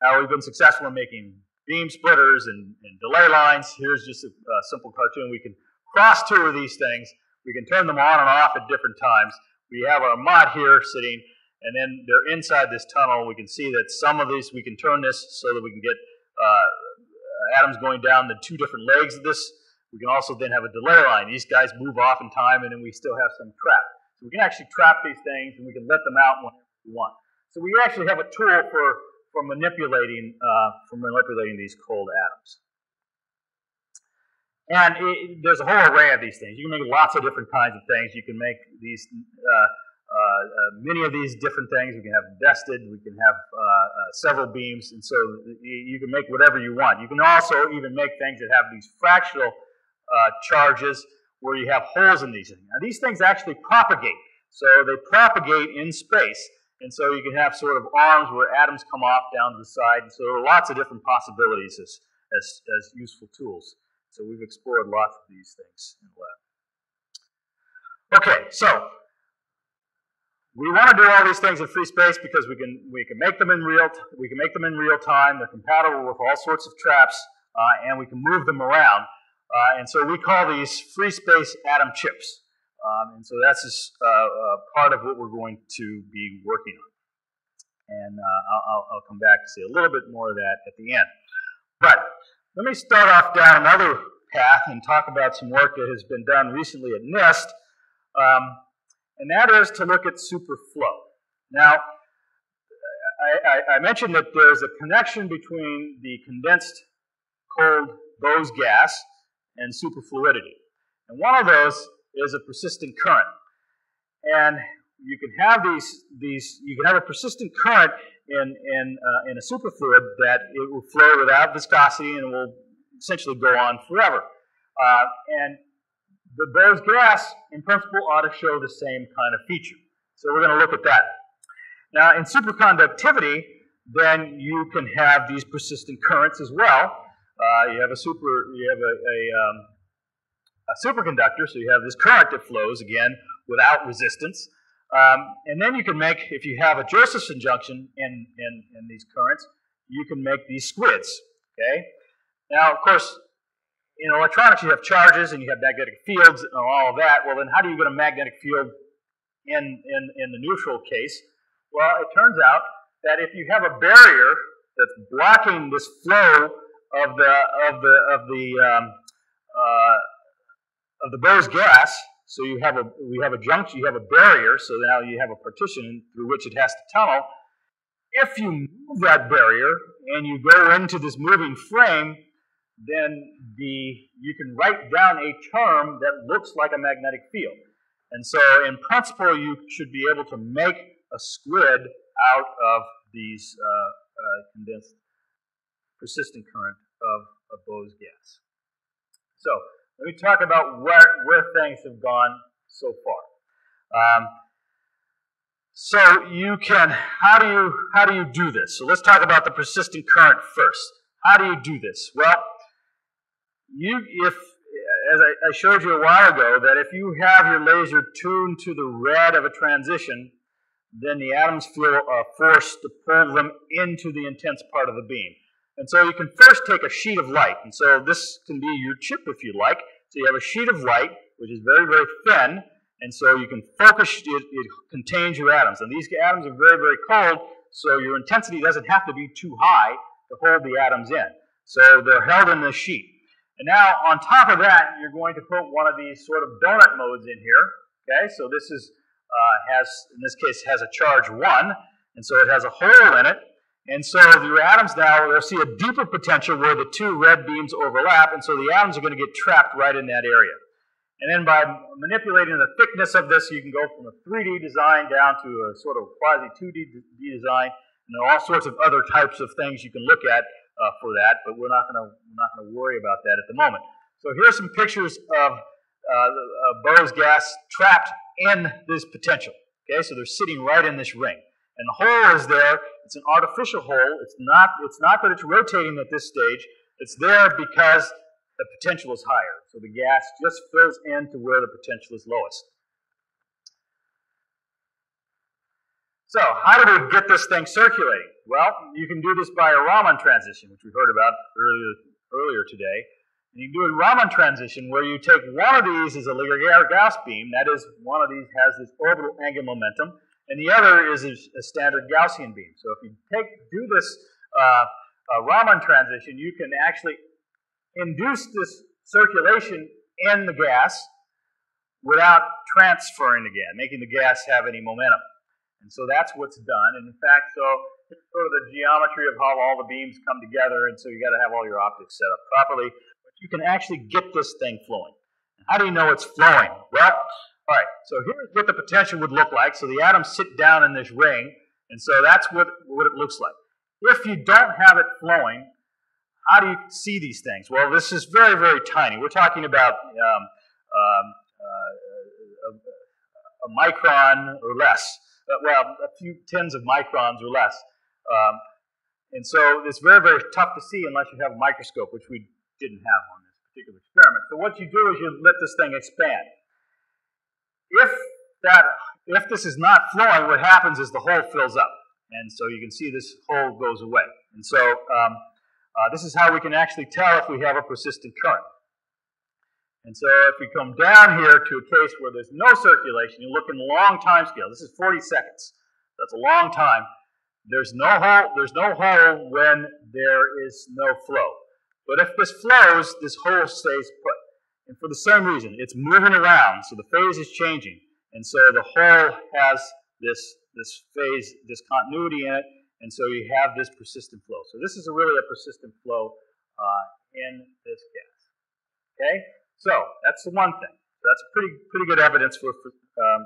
Speaker 2: Now, we've been successful in making beam splitters and delay lines. Here's just a simple cartoon. We can cross 2 of these things. We can turn them on and off at different times. We have our mod here sitting, and then they're inside this tunnel. We can see that some of these, we can turn this so that we can get atoms going down the two different legs of this. We can also then have a delay line. These guys move off in time, and then we still have some trap. So we can actually trap these things, and we can let them out whenever we want. So we actually have a tool for manipulating these cold atoms. And there's a whole array of these things. You can make lots of different kinds of things. You can make these many of these different things. We can have nested. We can have several beams, and so you can make whatever you want. You can also even make things that have these fractional charges where you have holes in these things. Now, these things actually propagate. So they propagate in space, and so you can have sort of arms where atoms come off down to the side. And so there are lots of different possibilities as useful tools. So we've explored lots of these things in the lab. Okay, so we want to do all these things in free space because we can make them in real time. They're compatible with all sorts of traps, and we can move them around. And so we call these free space atom chips. And so that's just part of what we're going to be working on. And I'll come back to say a little bit more of that at the end. But let me start off down another path and talk about some work that has been done recently at NIST, and that is to look at superflow. Now, I mentioned that there's a connection between the condensed cold Bose gas and superfluidity. And one of those is a persistent current. And you can have you can have a persistent current in a superfluid that it will flow without viscosity and will essentially go on forever. And the Bose gas, in principle, ought to show the same kind of feature. So we're going to look at that. Now, in superconductivity, then you can have these persistent currents as well. You have a superconductor, so you have this current that flows, again, without resistance. And then you can make, if you have a Josephson junction in these currents, you can make these squids, okay? Now, of course, in electronics you have charges and you have magnetic fields and all of that. Well, then how do you get a magnetic field in the neutral case? Well, it turns out that if you have a barrier that's blocking this flow of the Bose gas, so we have a junction, you have a barrier, so now you have a partition through which it has to tunnel. If you move that barrier and you go into this moving frame, then you can write down a term that looks like a magnetic field. And so in principle, you should be able to make a squid out of these condensed persistent current of Bose gas. So let me talk about where things have gone so far. So you can, how do you do this? So let's talk about the persistent current first. How do you do this? Well, as I showed you a while ago, that if you have your laser tuned to the red of a transition, then the atoms feel forced to pull them into the intense part of the beam. And so you can first take a sheet of light, and so this can be your chip if you like. So you have a sheet of light, which is very, very thin, and so you can focus, it contains your atoms. And these atoms are very, very cold, so your intensity doesn't have to be too high to hold the atoms in. So they're held in this sheet. And now, on top of that, you're going to put one of these sort of donut modes in here. Okay, so this is in this case, has a charge 1, and so it has a hole in it. And so your atoms now will see a deeper potential where the two red beams overlap, and so the atoms are going to get trapped right in that area. And then by manipulating the thickness of this, you can go from a 3D design down to a sort of quasi-2D design, and there are all sorts of other types of things you can look at for that, but we're not going to worry about that at the moment. So here's some pictures of Bose gas trapped in this potential. Okay, so they're sitting right in this ring. And the hole is there. It's an artificial hole. It's not that it's rotating at this stage. It's there because the potential is higher. So the gas just fills in to where the potential is lowest. So how do we get this thing circulating? Well, you can do this by a Raman transition, which we heard about earlier today. And you can do a Raman transition where you take one of these as a Gauss beam. That is, one of these has this orbital angular momentum. and the other is a standard Gaussian beam. So if you do this Raman transition, you can actually induce this circulation in the gas without transferring the gas, making the gas have any momentum. And so that's what's done. And in fact, so it's sort of the geometry of how all the beams come together, and so you got to have all your optics set up properly. But you can actually get this thing flowing. How do you know it's flowing? Well, all right, so here's what the potential would look like. So the atoms sit down in this ring, and so that's what it looks like. If you don't have it flowing, how do you see these things? Well, this is very, very tiny. We're talking about a micron or less. Well, a few tens of microns or less. And so it's very, very tough to see unless you have a microscope, which we didn't have on this particular experiment. So what you do is you let this thing expand. If this is not flowing, what happens is the hole fills up. And so you can see this hole goes away. And so this is how we can actually tell if we have a persistent current. And so if we come down here to a case where there's no circulation, you look in long time scale. This is 40 seconds. That's a long time. There's no hole when there is no flow. But if this flows, this hole stays put. And for the same reason, it's moving around, so the phase is changing. And so the hole has this phase, this continuity in it, and so you have this persistent flow. So this is really a persistent flow in this gas. Okay? So that's the one thing. So that's pretty good evidence for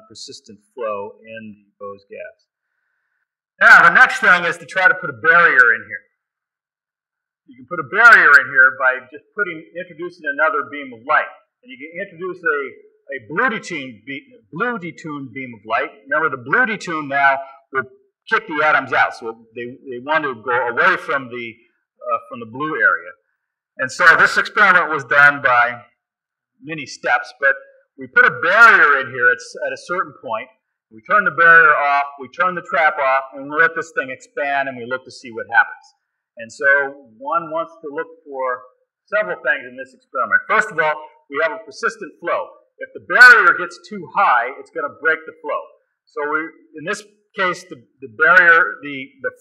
Speaker 2: persistent flow in the Bose gas. Now, the next thing is to try to put a barrier in here. You can put a barrier in here by just introducing another beam of light. And you can introduce a blue detuned beam of light. Remember, the blue detune now will kick the atoms out. So they want to go away from the blue area. And so this experiment was done by many steps, but we put a barrier in here at a certain point. We turn the barrier off, we turn the trap off, and we let this thing expand, and we look to see what happens. And so one wants to look for several things in this experiment. First of all, we have a persistent flow. If the barrier gets too high, it's going to break the flow. So in this case, the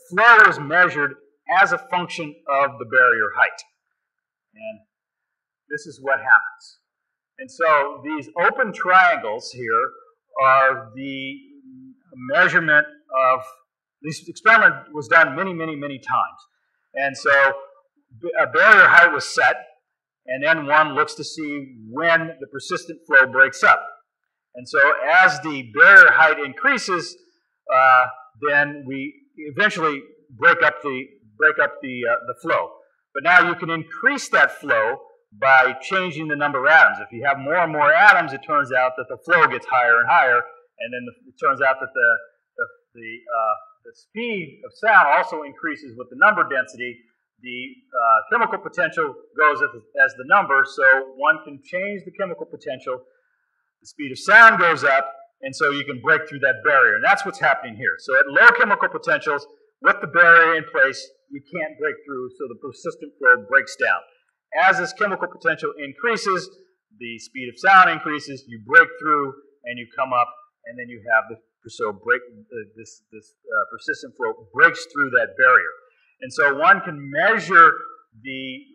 Speaker 2: flow is measured as a function of the barrier height. And this is what happens. And so these open triangles here are the measurement of, this experiment was done many, many, many times. And so a barrier height was set, and then one looks to see when the persistent flow breaks up. And so as the barrier height increases, then we eventually break up the flow. But now you can increase that flow by changing the number of atoms. If you have more and more atoms, it turns out that the flow gets higher and higher, and then it turns out that the speed of sound also increases with the number density. The chemical potential goes as the number, so one can change the chemical potential. The speed of sound goes up, and so you can break through that barrier. And that's what's happening here. So at low chemical potentials, with the barrier in place, you can't break through, so the persistent flow breaks down. As this chemical potential increases, the speed of sound increases, you break through, and you come up, and then you have this persistent flow breaks through that barrier. And so one can measure the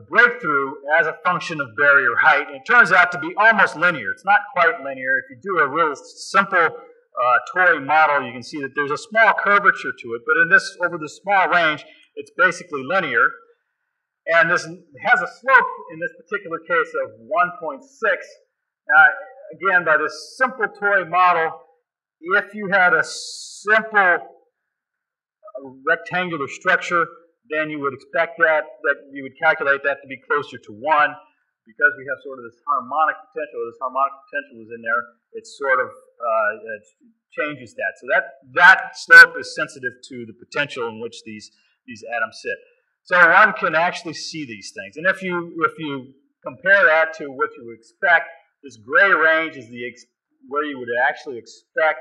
Speaker 2: breakthrough as a function of barrier height. And it turns out to be almost linear. It's not quite linear. If you do a real simple toy model, you can see that there's a small curvature to it, but over this small range, it's basically linear. And this has a slope in this particular case of 1.6. Again, by this simple toy model, if you had a simple rectangular structure, then you would expect that you would calculate that to be closer to 1. Because we have sort of this harmonic potential is in there, it sort of changes that. So that slope is sensitive to the potential in which these atoms sit. So one can actually see these things. And if you compare that to what you would expect, this gray range is where you would actually expect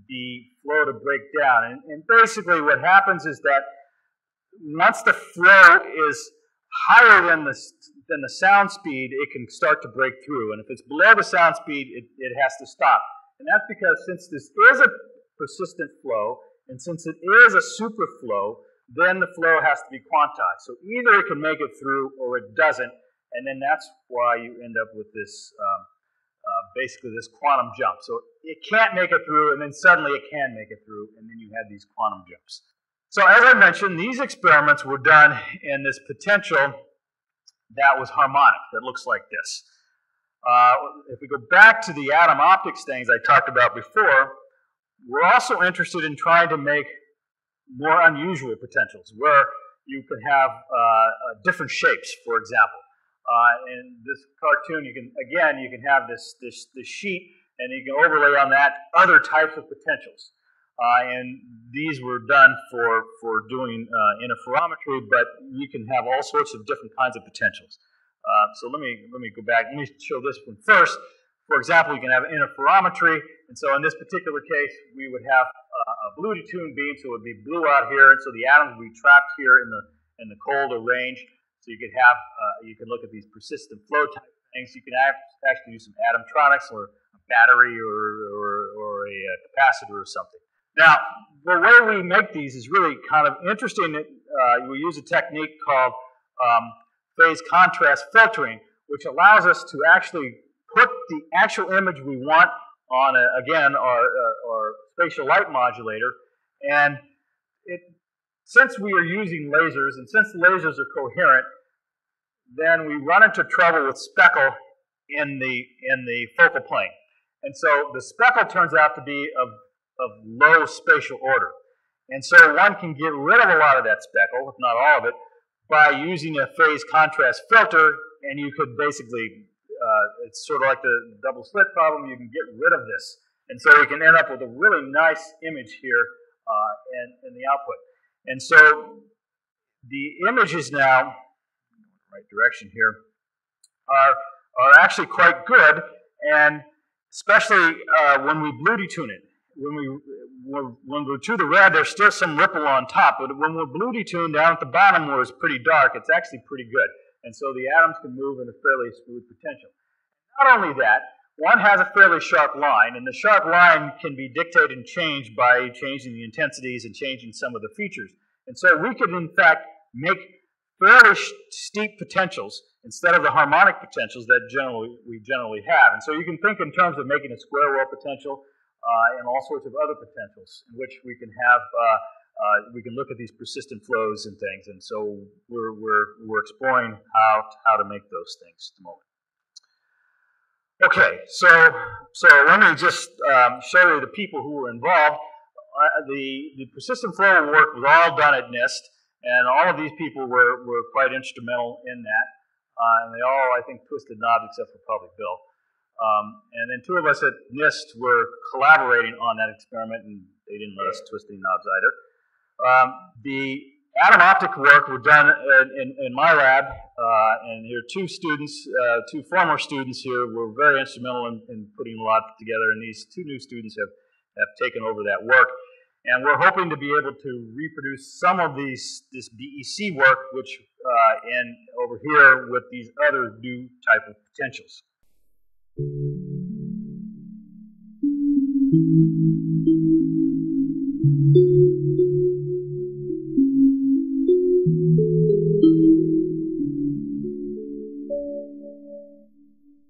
Speaker 2: the flow to break down. And basically what happens is that once the flow is higher than the sound speed, it can start to break through. And if it's below the sound speed, it has to stop. And that's because since this is a persistent flow, and since it is a superflow, then the flow has to be quantized. So either it can make it through or it doesn't, and then that's why you end up with this, basically this quantum jump. So it can't make it through, and then suddenly it can make it through, and then you have these quantum jumps. So as I mentioned, these experiments were done in this potential that was harmonic, that looks like this. If we go back to the atom optics things I talked about before, we're also interested in trying to make more unusual potentials, where you can have different shapes, for example. In this cartoon, you can have this sheet, and you can overlay on that other types of potentials. And these were done for doing interferometry, but you can have all sorts of different kinds of potentials. So let me go back. Let me show this one first. For example, you can have interferometry, and so in this particular case, we would have a blue tuned beam, so it would be blue out here, and so the atoms would be trapped here in the colder range. So you could have you can look at these persistent flow type things. You can actually use some Atomtronics or a battery or a capacitor or something. Now, the way we make these is really kind of interesting. We use a technique called phase contrast filtering, which allows us to actually put the actual image we want on, again, our spatial light modulator. And since we are using lasers, and since the lasers are coherent, then we run into trouble with speckle in the focal plane. And so the speckle turns out to be of low spatial order. And so one can get rid of a lot of that speckle, if not all of it, by using a phase contrast filter, and you could basically, it's sort of like the double slit problem, you can get rid of this. And so you can end up with a really nice image here in the output. And so the images now, right direction here, are actually quite good, and especially when we blue detune it. When we're to the red, there's still some ripple on top, but when we're blue detuned down at the bottom where it's pretty dark, it's actually pretty good. And so the atoms can move in a fairly smooth potential. Not only that, one has a fairly sharp line, and the sharp line can be dictated and changed by changing the intensities and changing some of the features. And so we could, in fact, make fairly steep potentials instead of the harmonic potentials that we generally have. And so you can think in terms of making a square wave potential and all sorts of other potentials in which we can have, we can look at these persistent flows and things. And so we're exploring how to make those things at the moment. Okay, so let me just show you the people who were involved. The persistent flow work was all done at NIST, and all of these people were quite instrumental in that. And they all, I think, twisted knobs except for probably Bill. And then two of us at NIST were collaborating on that experiment, and they didn't let us twist any knobs either. The atom optic work were done in my lab, and here two students, two former students here were very instrumental in putting a lot together, and these two new students have taken over that work. And we're hoping to be able to reproduce some of this BEC work, which and over here with these other new type of potentials.